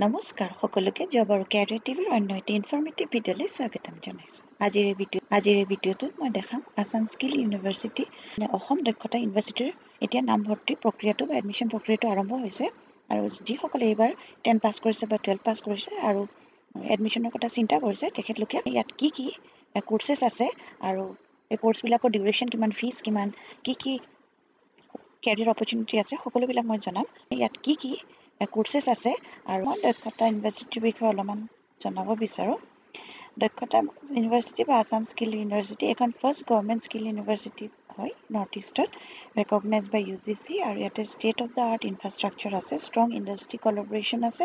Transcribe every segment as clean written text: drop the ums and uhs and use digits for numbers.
নমস্কাৰ সকলোকে জব আৰু কেৰিয়াৰ টিভিৰ অন্য এটি ইনফৰ্মেটিভ ভিডিঅ'লৈ স্বাগতম জনাইছোঁ। আজিৰ এই ভিডিঅ'টোত মই দেখাম আসাম স্কিল ইউনিভাৰ্চিটি অসম দক্ষতা ইউনিভাৰ্চিটিৰ এতিয়া নামভৰ্তি প্ৰক্ৰিয়াটো বা এডমিশ্যন প্ৰক্ৰিয়াটো আৰম্ভ হৈছে আৰু যিসকলে এইবাৰ 10 পাছ কৰিছে বা 12 পাছ কৰিছে আৰু এডমিশ্যনৰ কথা চিন্তা কৰিছে তেখেতলোকে ইয়াত কি কোৰ্চেছ আছে আৰু এই কোৰ্চবিলাকৰ ডিউৰেশ্যন কিমান, ফিজ কিমান, কি কেৰিয়াৰ অপৰচুনিটি আছে সকলোবিলাক মই জনাম। ইয়াত কি কোৰ্চেছ আছে আৰু মই দক্ষতা ইউনিভাৰ্চিটিৰ বিষয়ে অলপমান জনাব বিচাৰোঁ। দক্ষতা ইউনিভাৰ্চিটি বা আসাম স্কিল ইউনিভাৰ্চিটি এখন ফাৰ্ষ্ট গভৰ্ণমেণ্ট স্কিল ইউনিভাৰ্চিটি হয় নৰ্থ ইষ্টত, ৰেকগনাইজ বাই UGC আৰু ইয়াতে state of the art infrastructure আছে, ষ্ট্ৰং ইণ্ডাষ্ট্ৰি কলাবৰেশ্যন আছে,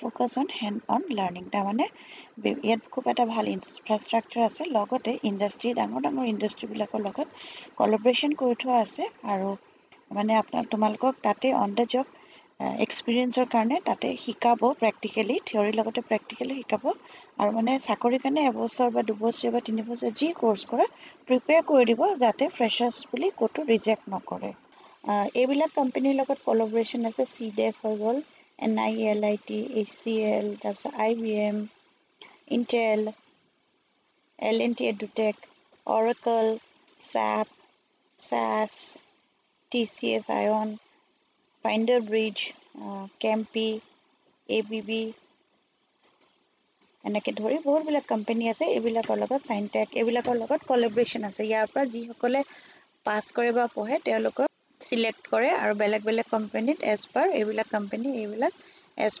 focus on hand on learning. তাৰমানে ইয়াত খুব এটা ভাল ইনফ্ৰাষ্ট্ৰাকচাৰ আছে, লগতে ইণ্ডাষ্ট্ৰি ডাঙৰ ইণ্ডাষ্ট্ৰিবিলাকৰ লগত কলাবৰেশ্যন কৰি থোৱা আছে আৰু মানে তোমালোকক তাতে অন দ্য জব এক্সপিৰিয়েঞ্চৰ কাৰণে তাতে শিকাব, প্ৰেক্টিকেলি থিয়ৰীৰ লগতে প্ৰেক্টিকেলি শিকাব আৰু মানে চাকৰিৰ কাৰণে এবছৰ বা 2 বছৰ বা 3 বছৰ যি কোৰ্চ কৰা প্ৰিপেয়াৰ কৰি দিব যাতে ফ্ৰেচাৰ্ছ বুলি ক'তো ৰিজেক্ট নকৰে। এইবিলাক কোম্পানীৰ লগত কলাবৰেশ্যন আছে, CDEF হৈ গ'ল, NIELIT, HCL, তাৰপিছত IBM, Intel, L&T EduTech, Oracle, SAP, SAS, TCS ION, finder bridge, কেম্পি, ABB এনেকৈ ধৰি বহুতবিলাক কোম্পানী আছে। এইবিলাকৰ লগত চাইনটেক এইবিলাকৰ লগত কলাবৰেশ্যন আছে। ইয়াৰ পৰা যিসকলে পাছ কৰে বা পঢ়ে তেওঁলোকক চিলেক্ট কৰে আৰু বেলেগ কোম্পানীত as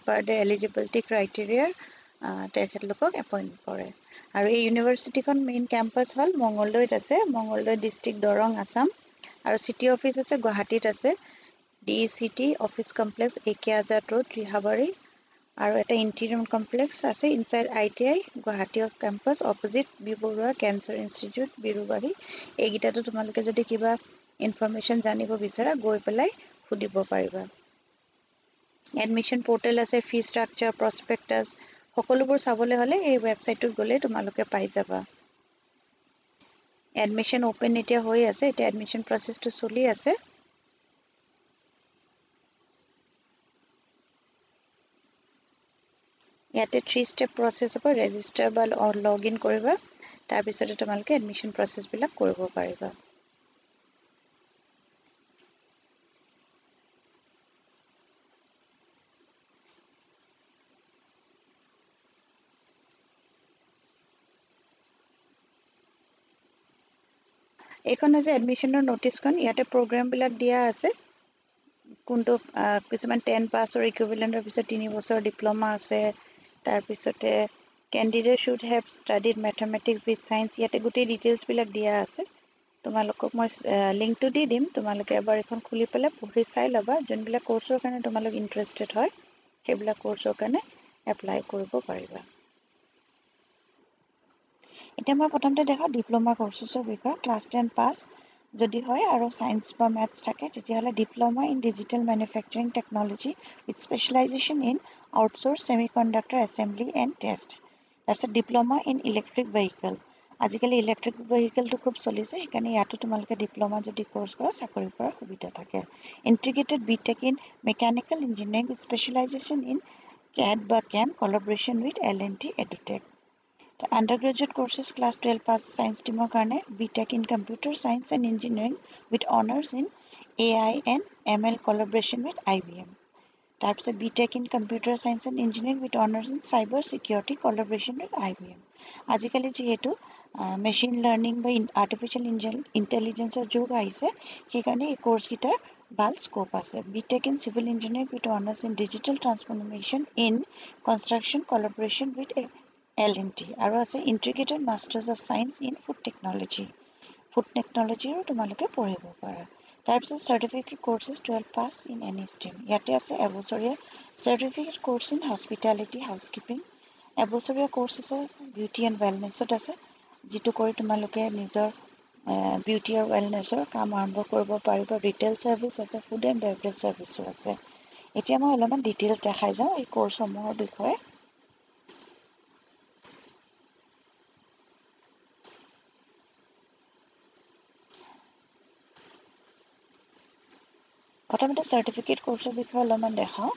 per the eligibility criteria তেখেতলোকক এপইণ্ট কৰে। আৰু এই ইউনিভাৰ্চিটিখন মেইন কেম্পাছ হ'ল মঙলদৈত আছে, মঙলদৈ ডিষ্ট্ৰিক্ট দৰং আছাম, আৰু চিটি অফিচ আছে গুৱাহাটীত আছে, DCT office complex AK Azad road Rehabari, আৰু এটা ইণ্টিৰিয়াম কমপ্লেক্স আছে inside ITI Guwahati off campus opposite B Barooah cancer institute Birubari. এইকেইটাতো তোমালোকে যদি কিবা ইনফৰমেশ্যন জানিব বিচাৰা গৈ পেলাই সুধিব পাৰিবা। এডমিশ্যন পৰ্টেল আছে, ফি ষ্ট্ৰাকচাৰ, প্ৰস্পেক্টাছ সকলোবোৰ চাবলৈ হ'লে এই ৱেবছাইটটোত গ'লে তোমালোকে পাই যাবা। এডমিশ্যন অ'পেন এতিয়া হৈ আছে, এতিয়া এডমিশ্যন প্ৰচেছটো চলি আছে। ইয়াতে 3 ষ্টেপ প্ৰচেছ হ'ব, ৰেজিষ্টাৰ বা লগ ইন কৰিবা, তাৰপিছতে তোমালোকে এডমিশ্যন প্ৰচেছবিলাক কৰিব পাৰিবা। এইখন হৈছে এডমিশ্যনৰ ন'টিছখন, ইয়াতে প্ৰগ্ৰামবিলাক দিয়া আছে, কোনটো কিছুমান 10 পাছৰ ইকুইভেলেণ্টৰ পিছত 3 বছৰ ডিপ্ল'মা আছে, তাৰপিছতে candidate should have studied mathematics with science, ইয়াতে গোটেই ডিটেইলছবিলাক দিয়া আছে। তোমালোকক মই লিংকটো দি দিম, তোমালোকে এবাৰ এইখন খুলি পেলাই পঢ়ি চাই ল'বা। যোনবিলাক কোৰ্চৰ কাৰণে তোমালোক ইণ্টাৰেষ্টেড হয় সেইবিলাক কোৰ্চৰ কাৰণে এপ্লাই কৰিব পাৰিবা। এতিয়া মই প্ৰথমতে দেখাওঁ ডিপ্ল'মা কোৰ্চেছৰ বিষয়ে। ক্লাছ 10 পাছ যদি হয় আৰু ছায়েন্স বা মেথছ থাকে তেতিয়াহ'লে diploma in digital manufacturing technology with specialisation in outsource semiconductor assembly and test. তাৰপিছত ডিপ্ল'মা ইন ইলেক্ট্ৰিক ভেহিকেল, আজিকালি ইলেক্ট্ৰিক ভেহিকেলটো খুব চলিছে, সেইকাৰণে ইয়াতো তোমালোকে ডিপ্ল'মা যদি কোৰ্চ কৰা চাকৰি কৰাৰ সুবিধা থাকে। Integrated BTech in mechanical engineering with specialisation in CAD বা CAM, collaboration with L&T EduTech. Undergraduate courses class 12 pass science streamer কাৰণে BTech in computer science and engineering with honors in AI and ML, collaboration with IBM. তাৰপিছত BTech in computer science and engineering with honors in cyber security, collaboration with IBM. আজিকালি যিহেতু machine learning বা artificial ইণ্টেলিজেন্সৰ যুগ আহিছে সেইকাৰণে এই কোৰ্চকেইটাৰ ভাল scope আছে। BTech in civil engineering with honors in digital transformation in construction, collaboration with L&T, আৰু আছে integrated masters of science in food টেকন'লজিৰো তোমালোকে পঢ়িব পাৰা। তাৰপিছত certificate courses 12 pass in any stream, ইয়াতে আছে এবছৰীয়া certificate course in hospitality housekeeping, এবছৰীয়া কোৰ্চ আছে বিউটি এণ্ড ৱেলনেছত আছে, যিটো কৰি তোমালোকে নিজৰ বিউটি আৰু ৱেলনেছৰ কাম আৰম্ভ কৰিব পাৰিব। ৰিটেইল ছাৰ্ভিচ আছে, ফুড এণ্ড বেভৰেজ ছাৰ্ভিচো আছে। এতিয়া মই অলপমান ডিটেইলছ দেখাই যাওঁ এই কোৰ্চসমূহৰ বিষয়ে। প্ৰথমতে চাৰ্টিফিকেট কোৰ্চৰ বিষয়ে অলপমান দেখাওঁ।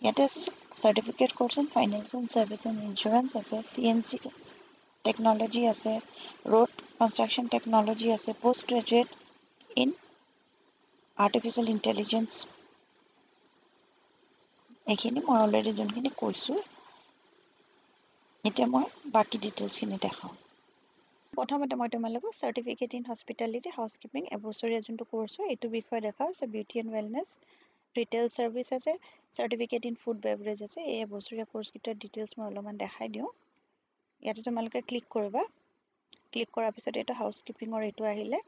ইয়াতে আছে certificate course in finance and service and insurance আছে, CNC টেকন'লজি আছে, ৰোড কনষ্ট্ৰাকশ্যন টেকন'লজি আছে, post graduate in artificial intelligence. এইখিনি মই অলৰেডি যোনখিনি কৈছোঁ। এতিয়া মই বাকী ডিটেইলছখিনি দেখাওঁ। প্ৰথমতে মই তোমালোকক চাৰ্টিফিকেট ইন হস্পিটেলিটি হাউচকিপিং এবছৰীয়া যোনটো কোৰ্চ হয় এইটো বিষয়ে দেখাওঁ। Beauty and wellness, retail service আছে, চাৰ্টিফিকেট ইন ফুড বেভৰেজ আছে। এই এবছৰীয়া কোৰ্চকেইটাৰ ডিটেইলছ মই অলপমান দেখাই দিওঁ। ইয়াতে তোমালোকে ক্লিক কৰিবা। ক্লিক কৰাৰ পিছত এইটো হাউচকিপিঙৰ এইটো আহিলে।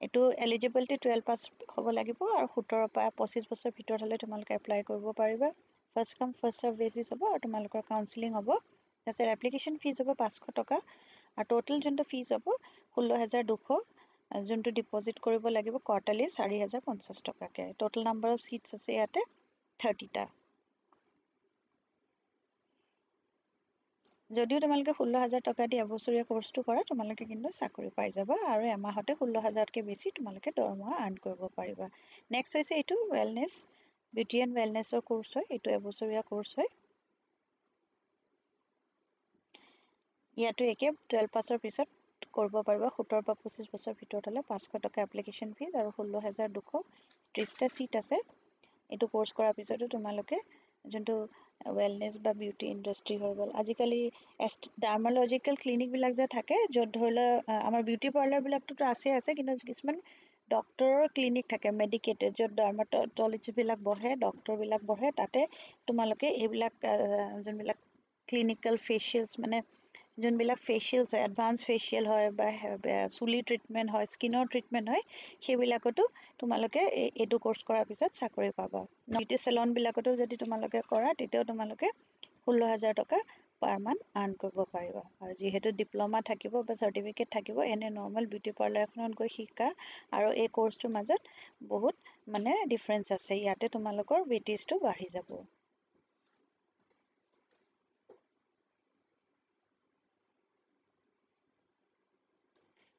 এইটো এলিজিবিলিটি 12 পাছ হ'ব লাগিব আৰু 17 পৰা 25 বছৰ ভিতৰত হ'লে তোমালোকে এপ্লাই কৰিব পাৰিবা। ফাৰ্ষ্ট কাম ফাৰ্ষ্ট ছাৰ্ভ বেচিছ হ'ব আৰু তোমালোকৰ কাউন্সেলিং হ'ব। তাৰপিছত এপ্লিকেশ্যন ফিজ হ'ব 500 টকা আৰু টোটেল যোনটো ফিজ হ'ব 16,200, যোনটো ডিপজিট কৰিব লাগিব কোৱাৰ্টাৰলি 4,050 টকাকৈ। টোটেল নাম্বাৰ অফ ছিটছ আছে ইয়াতে 30টা। যদিও তোমালোকে 16,000 টকা দি এবছৰীয়া কোৰ্চটো কৰা, তোমালোকে কিন্তু চাকৰি পাই যাবা আৰু এমাহতে 16,000তকৈ বেছি তোমালোকে দৰমহা আৰ্ণ কৰিব পাৰিবা। নেক্সট হৈছে এইটো ৱেলনেছ, বিউটি এণ্ড ৱেলনেছৰ কোৰ্চ হয়। এইটো এবছৰীয়া কোৰ্চ হয়। ইয়াতো একে 12 পাছৰ পিছত কৰিব পাৰিবা। 17 পৰা 25 বছৰ ভিতৰত হ'লে 500 টকা এপ্লিকেশ্যন ফিজ আৰু 16,200, 30টা ছিট আছে। এইটো কোৰ্চ কৰাৰ পিছতো তোমালোকে যোনটো ৱেলনেছ বা বিউটি ইণ্ডাষ্ট্ৰি হৈ গ'ল, আজিকালি ডাৰ্মালজিকেল ক্লিনিকবিলাক যে থাকে, য'ত ধৰি লোৱা আমাৰ বিউটি পাৰ্লাৰবিলাকটোতো আছে, কিন্তু কিছুমান ডক্টৰৰ ক্লিনিক থাকে মেডিকেটেড, য'ত ডাৰ্মাটলজিষ্টবিলাক বহে, ডক্টৰবিলাক বহে। তাতে তোমালোকে এইবিলাক যোনবিলাক ক্লিনিকেল ফেচিয়েলছ, মানে যোনবিলাক ফেচিয়েলছ হয়, এডভান্স ফেচিয়েল হয় বা চুলি ট্ৰিটমেণ্ট হয়, স্কিনৰ ট্ৰিটমেণ্ট হয়, সেইবিলাকতো তোমালোকে এইটো কোৰ্চ কৰাৰ পিছত চাকৰি পাবা। বিউটি চেলনবিলাকতো যদি তোমালোকে কৰা, তেতিয়াও তোমালোকে 16,000 টকা পাৰ মান্থ আৰ্ণ কৰিব পাৰিবা। আৰু যিহেতু ডিপ্ল'মা থাকিব বা চাৰ্টিফিকেট থাকিব, এনে নৰ্মেল বিউটি পাৰ্লাৰ এখনত গৈ শিকা আৰু এই কোৰ্চটোৰ মাজত বহুত মানে ডিফাৰেঞ্চ আছে। ইয়াতে তোমালোকৰ ৱেইটেজটো বাঢ়ি যাব।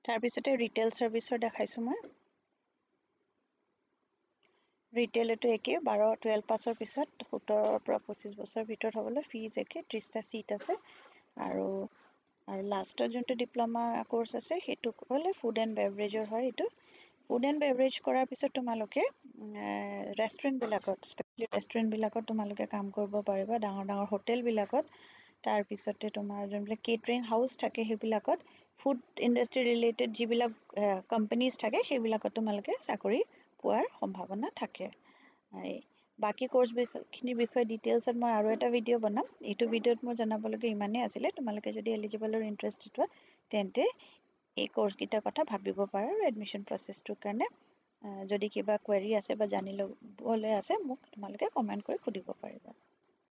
তাৰপিছতে ৰিটেইল ছাৰ্ভিচৰ দেখাইছোঁ মই। ৰিটেইলতো একে 12 পাছৰ পিছত 17 পৰা 25 বছৰ ভিতৰত হ'বলৈ ফিজ একে, 30টা ছিট আছে। আৰু লাষ্টত যোনটো ডিপ্ল'মা কোৰ্চ আছে সেইটো হ'লে ফুড এণ্ড বেভৰেজৰ হয়। এইটো ফুড এণ্ড বেভৰেজ কৰাৰ পিছত তোমালোকে ৰেষ্টুৰেণ্টবিলাকত, স্পেচিয়েলি ৰেষ্টুৰেণ্টবিলাকত তোমালোকে কাম কৰিব পাৰিবা, ডাঙৰ ডাঙৰ হোটেলবিলাকত। তাৰপিছতে তোমাৰ যোনবিলাক কেটাৰিং হাউচ থাকে সেইবিলাকত, ফুড ইণ্ডাষ্ট্ৰি ৰিলেটেড যিবিলাক কোম্পানীজ থাকে সেইবিলাকত তোমালোকে চাকৰি পোৱাৰ সম্ভাৱনা থাকে। বাকী কোৰ্চখিনিৰ বিষয়ে ডিটেইলছত মই আৰু এটা ভিডিঅ' বনাম। এইটো ভিডিঅ'ত মই জনাবলগীয়া ইমানেই আছিলে। তোমালোকে যদি এলিজিবল আৰু ইণ্টাৰেষ্টেড হোৱা তেন্তে এই কোৰ্চকেইটাৰ কথা ভাবিব পাৰা আৰু এডমিশ্যন প্ৰচেছটোৰ কাৰণে যদি কিবা কুৱেৰি আছে বা জানি ল'বলৈ আছে মোক তোমালোকে কমেণ্ট কৰি সুধিব পাৰিবা।